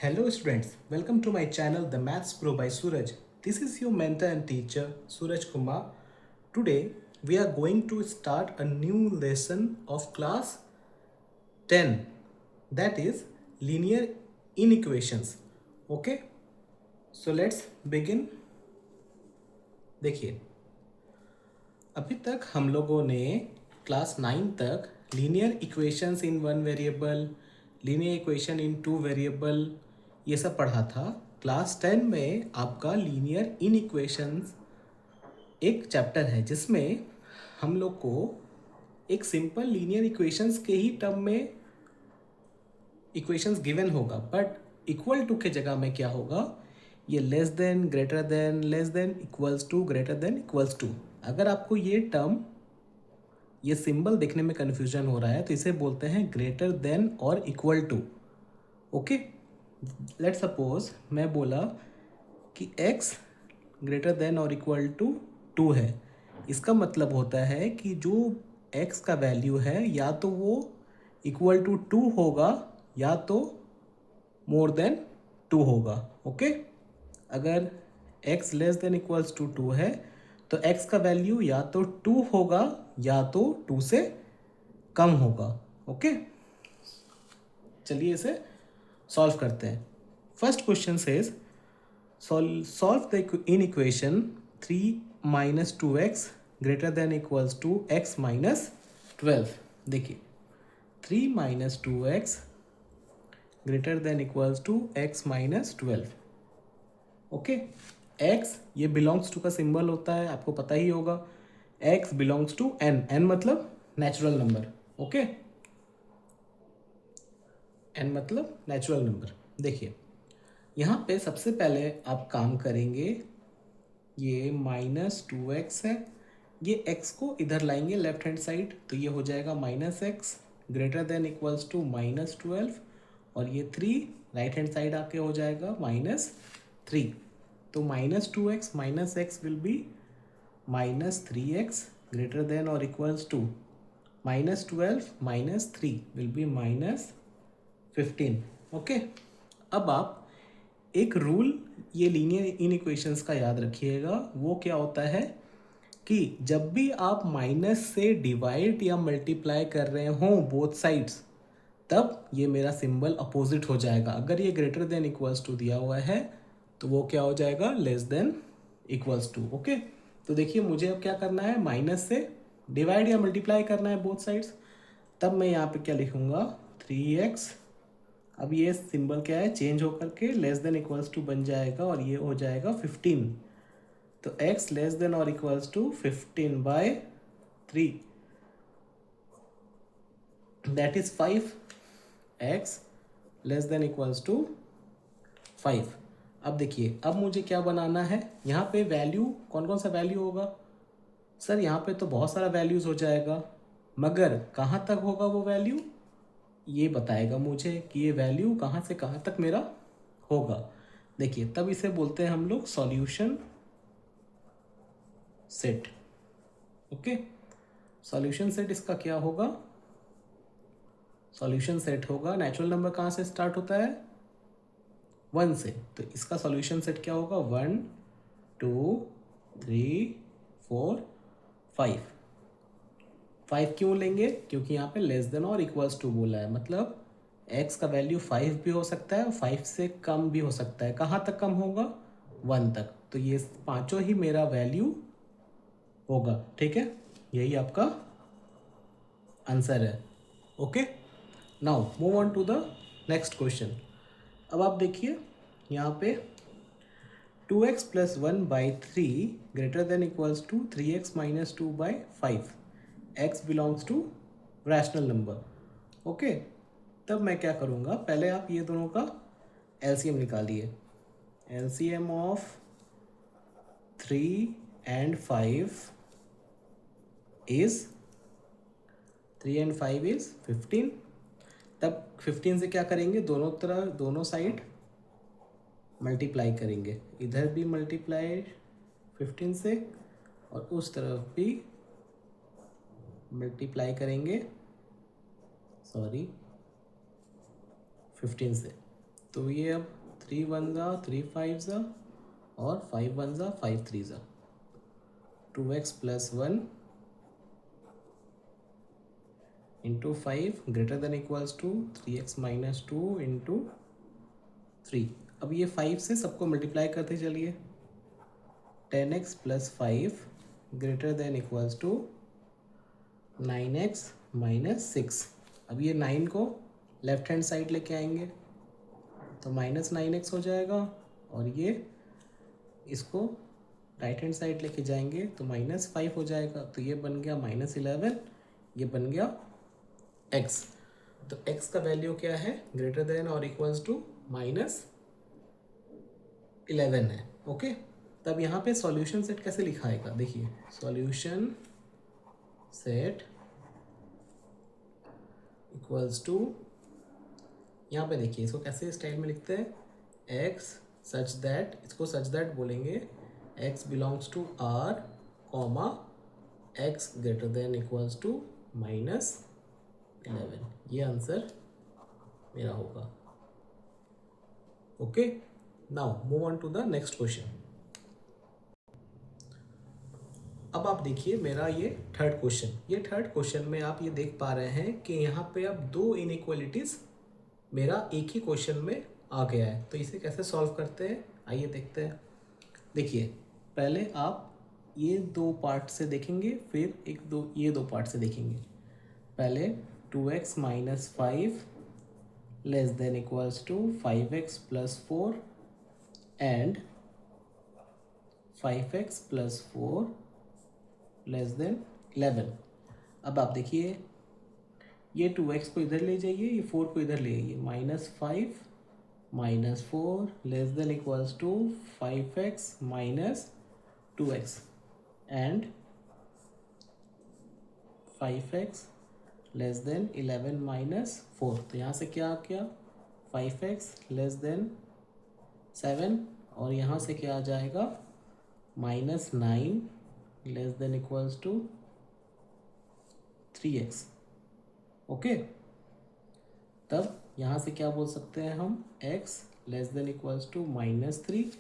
Hello students, welcome to my channel The Maths Pro by Suraj. This is your mentor and teacher Suraj Kumar. Today we are going to start a new lesson of class 10, that is linear inequations. Okay, so let's begin. देखिए, अभी तक हम लोगों ने class 9 तक linear equations in one variable, linear equation in two variable ये सब पढ़ा था। क्लास 10 में आपका लीनियर इनइक्वेशंस एक चैप्टर है जिसमें हम लोग को एक सिंपल लीनियर इक्वेशंस के ही टर्म में इक्वेशंस गिवन होगा, बट इक्वल टू के जगह में क्या होगा, ये less than, greater than, less than, equals to, greater than, equals to. अगर आपको ये टर्म, ये सिंबल देखने में कन्फ्यूजन हो रहा है तो इसे बोलते हैं ग्रेटर देन और equal to. Okay, let suppose मैं बोला कि x ग्रेटर देन और इक्वल टू 2 है। इसका मतलब होता है कि जो x का वैल्यू है या तो वो इक्वल टू 2 होगा या तो मोर देन 2 होगा। ओके, अगर x less than equals to 2 है तो x का वैल्यू या तो 2 होगा या तो 2 से कम होगा। ओके, चलिए इसे सॉल्व करते हैं। First question says solve the inequation 3 minus 2x greater than equals to x minus 12। देखिए 3 minus 2x greater than equals to x minus 12। Okay, x ये बिलोंग्स टू का सिंबल होता है, आपको पता ही होगा। x belongs to n, n मतलब नेचुरल नंबर। ओके, n मतलब नेचुरल नंबर। देखिए यहाँ पे सबसे पहले आप काम करेंगे, ये -2x है, ये x को इधर लाएंगे लेफ्ट हैंड साइड तो ये हो जाएगा -x greater than equals to -12, और ये 3 राइट हैंड साइड आके हो जाएगा -3। तो -2x minus x will be -3x greater than और equals to -12 -3 will be -15। Okay, अब आप एक रूल ये लीनियर इनइक्वेशंस का याद रखिएगा। वो क्या होता है कि जब भी आप माइनस से डिवाइड या मल्टीप्लाई कर रहे हो बोथ साइड्स, तब ये मेरा सिंबल अपोजिट हो जाएगा। अगर ये ग्रेटर देन इक्वल्स टू दिया हुआ है तो वो क्या हो जाएगा, less than equals to. Okay, तो देखिए मुझे अब क्या करना है, माइनस से डिवाइड या मल्टीप्लाई करना है बोथ साइड्स। तब मैं यहाँ पे क्या लिखूँगा, 3x, अब ये सिंबल क्या है, चेंज होकर के लेस देन इक्वल्स टू बन जाएगा और ये हो जाएगा 15। तो x लेस देन और equals to 15/3, that is 5। x less than equals to 5। अब देखिए, अब मुझे क्या बनाना है, यहाँ पे वैल्यू कौन कौन सा वैल्यू होगा, सर यहाँ पे तो बहुत सारा वैल्यूज हो जाएगा, मगर कहाँ तक होगा वो वैल्यू, ये बताएगा मुझे कि ये वैल्यू कहाँ से कहाँ तक मेरा होगा। देखिए तब इसे बोलते हैं हम लोग solution set. Okay, solution set इसका क्या होगा, सॉल्यूशन सेट होगा, नेचुरल नंबर कहाँ से स्टार्ट होता है, 1 से, तो इसका सॉल्यूशन सेट क्या होगा, 1 2 3 4 5। 5 क्यों लेंगे, क्योंकि यहाँ पे लेस देन और इक्वल्स टू बोला है, मतलब x का वैल्यू 5 भी हो सकता है और 5 से कम भी हो सकता है। कहाँ तक कम होगा, 1 तक। तो ये पांचों ही मेरा वैल्यू होगा। ठीक है, यही आपका आंसर है। Okay, now move on to the next question. अब आप देखिए यहाँ पे 2x plus 1/3 greater than equals to 3x minus 2/5, x belongs to rational number. Okay, तब मैं क्या करूँगा, पहले आप ये दोनों का एलसीएम निकालिए। LCM of 3 and 5 is 3 and 5 is 15। तब 15 से क्या करेंगे, दोनों तरफ दोनों साइड मल्टीप्लाई करेंगे, इधर भी मल्टीप्लाई 15 से और उस तरफ भी मल्टीप्लाई करेंगे, सॉरी 15 से। तो ये अब 3 1 ज़ा 3 5 ज़ा और 5 1 ज़ा 5 3 ज़ा 2x plus 1 into 5 greater than equals to 3x minus 2 into 3। अब ये 5 से सबको मल्टीप्लाई करते चलिए। 10x plus 5 greater than equals to 9x minus 6। अब ये 9 को लेफ्ट हैंड साइड लेके आएंगे तो माइनस 9x हो जाएगा, और ये इसको राइट हैंड साइड लेके जाएंगे तो माइनस 5 हो जाएगा। तो ये बन गया माइनस 11, ये बन गया x। तो x का वैल्यू क्या है, ग्रेटर देन और इक्वल्स टू माइनस 11 है। ओके, तब यहाँ पे सॉल्यूशन सेट कैसे लिखाएगा, देखिए सॉल्यूशन सेट इक्वल्स टू, यहाँ पे देखिए इसको कैसे स्टाइल में लिखते हैं, x सच दैट, इसको सच दैट बोलेंगे, x belongs to r comma x greater than equals to minus 11। ये आंसर मेरा होगा। Okay, now move on to the next question. अब आप देखिए मेरा ये थर्ड क्वेश्चन, ये थर्ड क्वेश्चन में आप ये देख पा रहे हैं कि यहाँ पे अब दो इनइक्वालिटीज मेरा एक ही क्वेश्चन में आ गया है। तो इसे कैसे सॉल्व करते हैं, आइए देखते हैं। देखिए पहले आप ये दो पार्ट से देखेंगे, फिर ये दो पार्ट से देखेंगे। पहले 2x minus 5 less than equals to 5x plus 4 and 5x plus 4 less than 11। अब आप देखिए ये 2x को इधर ले जाइए, ये 4 को इधर ले आइए, minus 5 minus 4 less than equals to 5x minus 2x and 5x less than 11 minus 4। तो यहाँ से क्या आ गया, 5x लेस देन 7, और यहाँ से क्या आ जाएगा, minus 9 less than equals to 3x। Okay, तब यहाँ से क्या बोल सकते हैं हम, x less than equals to minus 3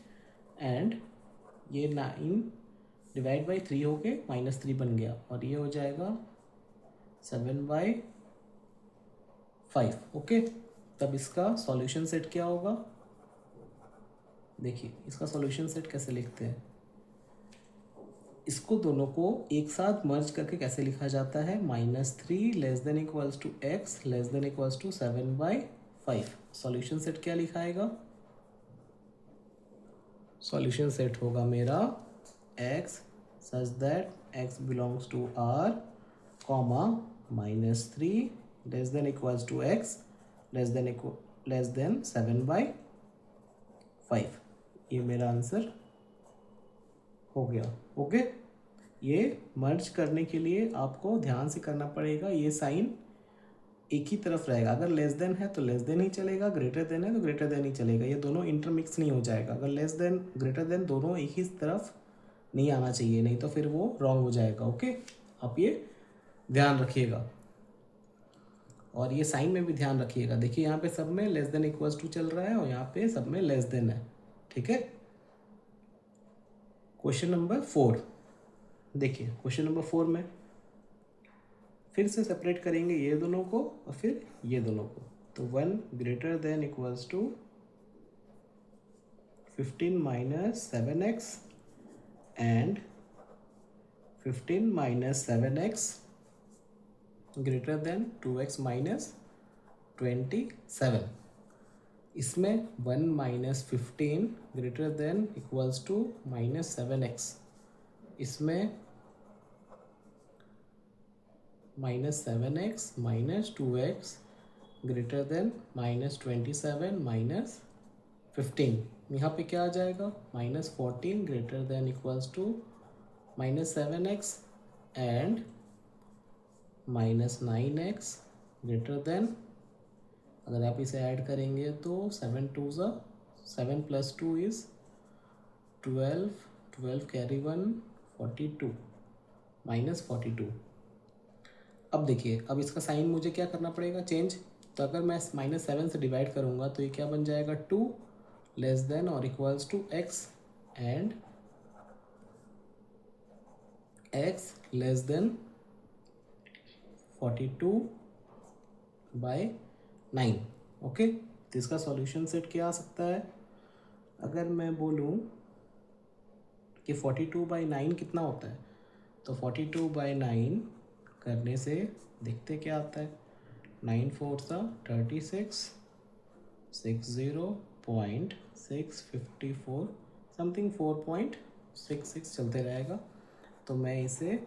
and ये 9 डिवाइड बाई 3 हो गए, माइनस 3 बन गया, और ये हो जाएगा 7/5। ओके, तब इसका सॉल्यूशन सेट क्या होगा, देखिए इसका सॉल्यूशन सेट कैसे लिखते हैं, इसको दोनों को एक साथ मर्ज करके कैसे लिखा जाता है, -3 less than equals to x less than equals to 7/5। Solution set क्या लिखाएगा, सॉल्यूशन सेट होगा मेरा x such that x belongs to r comma -3 less than equals to x less than 7/5। ये मेरा आंसर हो गया। ओके, ये मर्ज करने के लिए आपको ध्यान से करना पड़ेगा, ये साइन एक ही तरफ रहेगा। अगर लेस देन है तो लेस देन ही चलेगा, ग्रेटर देन है तो ग्रेटर देन ही चलेगा, ये दोनों इंटरमिक्स नहीं हो जाएगा। अगर लेस देन ग्रेटर देन दोनों एक ही तरफ नहीं आना चाहिए, नहीं तो फिर वो रॉन्ग हो जाएगा। ओके, आप ये ध्यान रखिएगा, और ये साइन में भी ध्यान रखिएगा। देखिए यहाँ पे सब में लेस देन इक्वल्स टू चल रहा है और यहाँ पे सब में लेस देन है। ठीक है, क्वेश्चन नंबर 4 देखिए, क्वेश्चन नंबर 4 में फिर से सेपरेट करेंगे ये दोनों को और फिर ये दोनों को। तो 1 greater than equals to 15 minus 7x and 15 minus 7x greater than 2x minus 27। इसमें 1 minus 15 greater than equals to minus 7x, इसमें minus 7x minus 2x greater than minus 27 minus 15। यहाँ पे क्या आ जाएगा, minus 14 greater than equals to minus 7x and minus 9x greater than, अगर आप इसे ऐड करेंगे तो 7 2 7 प्लस 2 इज 12, 12 कैरी 1 42 माइनस 42। अब देखिए, अब इसका साइन मुझे क्या करना पड़ेगा, चेंज। तो अगर मैं -7 से डिवाइड करूँगा तो ये क्या बन जाएगा, 2 लेस देन और equals to x and x less than 42/9। Okay, तो इसका सॉल्यूशन सेट क्या आ सकता है? अगर मैं बोलूँ कि 42/9 कितना होता है, तो 42/9 करने से देखते क्या आता है। 9 4 36, 60.654 समथिंग 4.66 चलते रहेगा। तो मैं इसे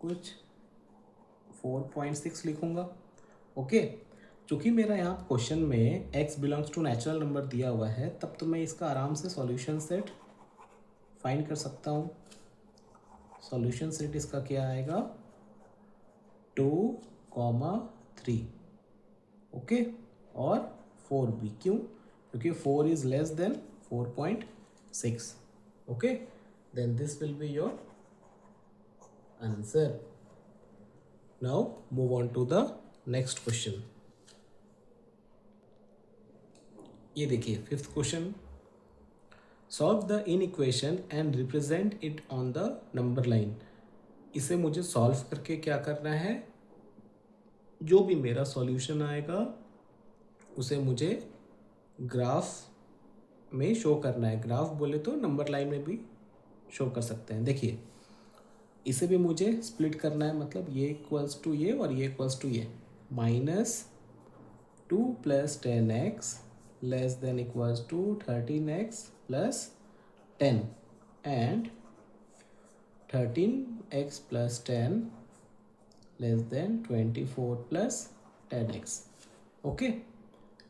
कुछ 4.6 लिखूँगा। ओके, चूँकि मेरा यहाँ क्वेश्चन में x belongs to natural number दिया हुआ है, तब तो मैं इसका आराम से सॉल्यूशन सेट फाइंड कर सकता हूँ। सॉल्यूशन सेट इसका क्या आएगा, 2, 3। और 4 भी, क्यों? क्योंकि 4 is less than 4.6। Okay, then this will be your answer. Now move on to the next question. ये देखिए 5th question, solve the inequation and represent it on the number line. इसे मुझे सॉल्व करके क्या करना है, जो भी मेरा सॉल्यूशन आएगा उसे मुझे ग्राफ में शो करना है। ग्राफ बोले तो नंबर लाइन में भी शो कर सकते हैं। देखिए, इसे भी मुझे स्प्लिट करना है, मतलब ये इक्वल्स टू ये और ये इक्वल्स टू ये। -2 + 10x less than equals to 13x + 10 and 13x + 10 less than 24 + 10x। Okay,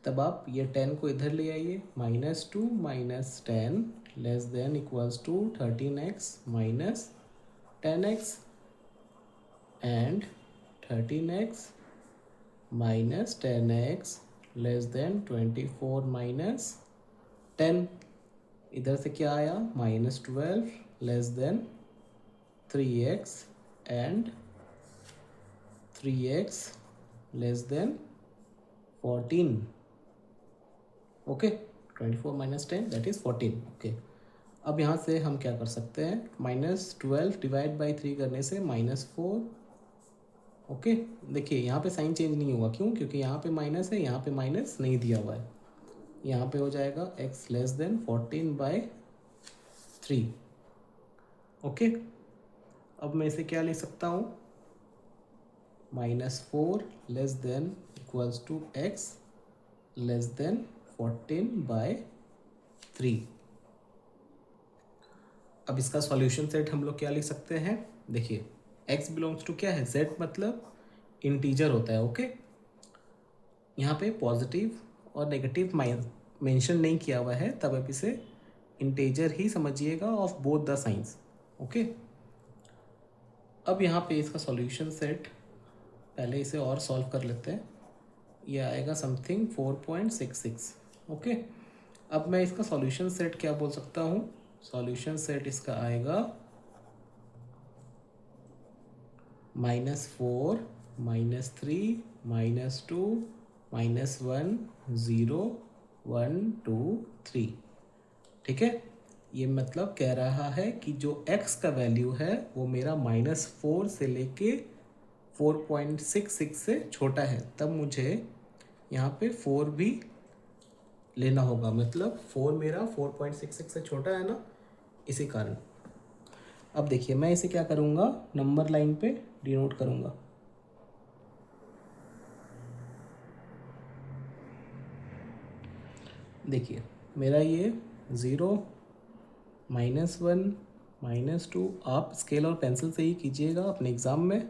तब आप ये 10 को इधर ले आइए। -2 - 10 less than equals to 13x - 10x and 13x - 10x less than 24 - 10। इधर से क्या आया, -12 less than 3x and 3x less than 14। Okay, 24 - 10 that is 14। Okay, अब यहाँ से हम क्या कर सकते हैं, -12 डिवाइड बाई 3 करने से -4। ओके, देखिए यहाँ पे साइन चेंज नहीं होगा, क्यों? क्योंकि यहाँ पे माइनस है, यहाँ पे माइनस नहीं दिया हुआ है। यहाँ पे हो जाएगा x लेस देन 14/3। ओके, अब मैं इसे क्या ले सकता हूँ, -4 less than equals to x less than 14/3। अब इसका सॉल्यूशन सेट हम लोग क्या लिख सकते हैं, देखिए x बिलोंग्स टू क्या है, z मतलब इंटीजर होता है। ओके, यहाँ पे पॉजिटिव और नेगेटिव मेंशन नहीं किया हुआ है, तब आप इसे इंटीजर ही समझिएगा of both the science. Okay, अब यहाँ पे इसका सॉल्यूशन सेट, पहले इसे और सॉल्व कर लेते हैं। ये आएगा समथिंग 4.66। ओके, अब मैं इसका सॉल्यूशन सेट क्या बोल सकता हूँ, सॉल्यूशन सेट इसका आएगा -4 -3 -2 -1 0 1 2 3। ठीक है, ये मतलब कह रहा है कि जो x का वैल्यू है वो मेरा -4 से लेके 4.66 से छोटा है, तब मुझे यहाँ पे 4 भी लेना होगा। मतलब 4 मेरा 4.66 से छोटा है ना, इसी कारण। अब देखिए, मैं इसे क्या करूँगा, नंबर लाइन पे डिनोट करूँगा। देखिए, मेरा ये 0 -1 -2, आप स्केल और पेंसिल से ही कीजिएगा अपने एग्ज़ाम में।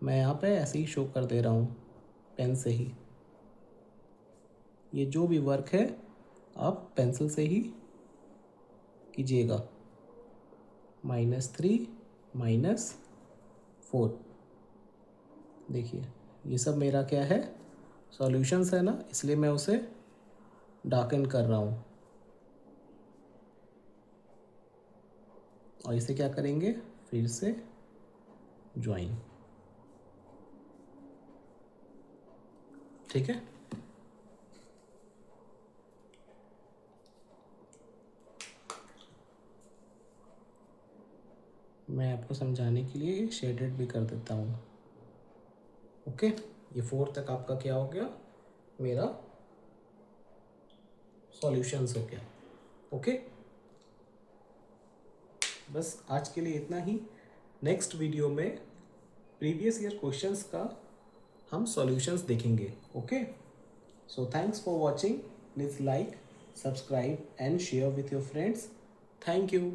मैं यहाँ पे ऐसे ही शो कर दे रहा हूँ पेन से ही। ये जो भी वर्क है आप पेंसिल से ही कीजिएगा। -3 -4, देखिए ये सब मेरा क्या है, सॉल्यूशंस है ना, इसलिए मैं उसे डार्कन कर रहा हूँ। और इसे क्या करेंगे, फिर से ज्वाइन। ठीक है। मैं आपको समझाने के लिए शेडेड भी कर देता हूँ। ओके, ये 4 तक आपका क्या हो गया, मेरा सॉल्यूशंस हो गया। ओके, बस आज के लिए इतना ही। नेक्स्ट वीडियो में प्रीवियस ईयर क्वेश्चंस का हम सॉल्यूशंस देखेंगे। Okay, so thanks for watching. Please like, subscribe and share with your friends. Thank you.